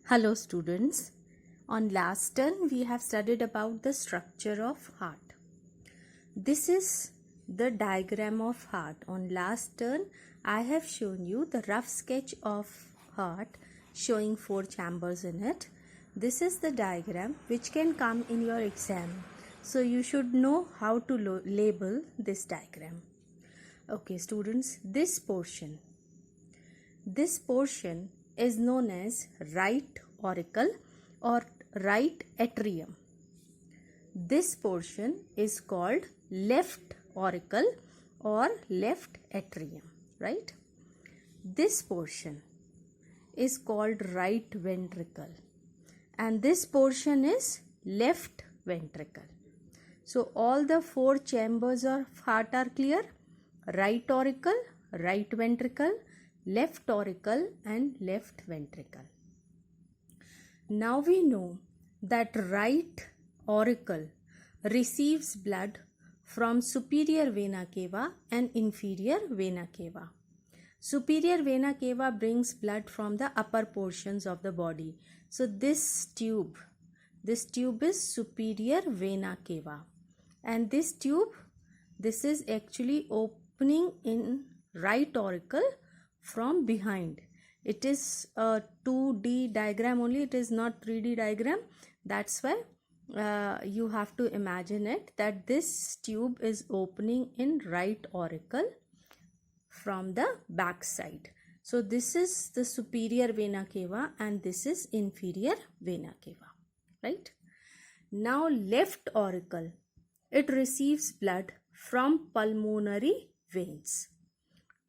Hello students, on last turn we have studied about the structure of heart. This is the diagram of heart. On last turn I have shown you the rough sketch of heart showing 4 chambers in it. This is the diagram which can come in your exam. So you should know how to label this diagram. Okay students, this portion is known as right auricle or right atrium. This portion is called left auricle or left atrium, right? This portion is called right ventricle and this portion is left ventricle. So all the 4 chambers of heart are clear: right auricle, right ventricle, left auricle and left ventricle. Now we know that right auricle receives blood from superior vena cava and inferior vena cava. Superior vena cava brings blood from the upper portions of the body. So this tube is superior vena cava, and this is actually opening in right auricle from behind. It is a 2D diagram only, it is not 3D diagram. That's why you have to imagine it that this tube is opening in right auricle from the back side. So this is the superior vena cava and this is inferior vena cava, right? Now left auricle, it receives blood from pulmonary veins.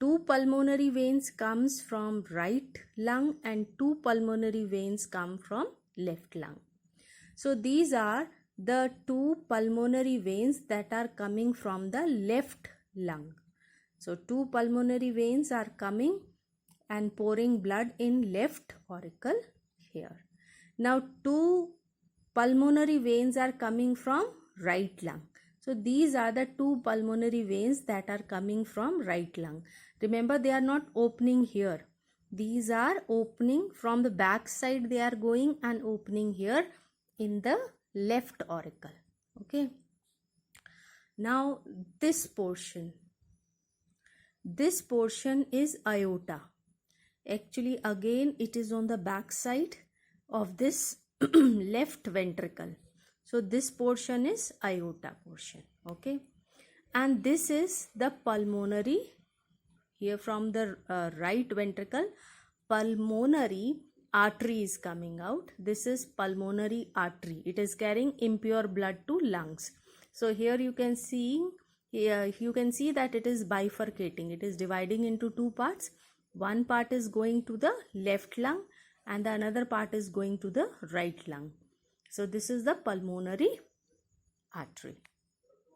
2 pulmonary veins comes from right lung and 2 pulmonary veins come from left lung. So these are the 2 pulmonary veins that are coming from the left lung. So 2 pulmonary veins are coming and pouring blood in left auricle here. Now 2 pulmonary veins are coming from right lung. So these are the 2 pulmonary veins that are coming from right lung. Remember, they are not opening here. These are opening from the back side. They are going and opening here in the left auricle. Okay. Now this portion is aorta. Actually again it is on the back side of this left ventricle. So this portion is aorta portion, okay? And this is the pulmonary. Here from the right ventricle, pulmonary artery is coming out. This is pulmonary artery. It is carrying impure blood to lungs. So here you can see that it is bifurcating. It is dividing into 2 parts. One part is going to the left lung and the another part is going to the right lung. So this is the pulmonary artery.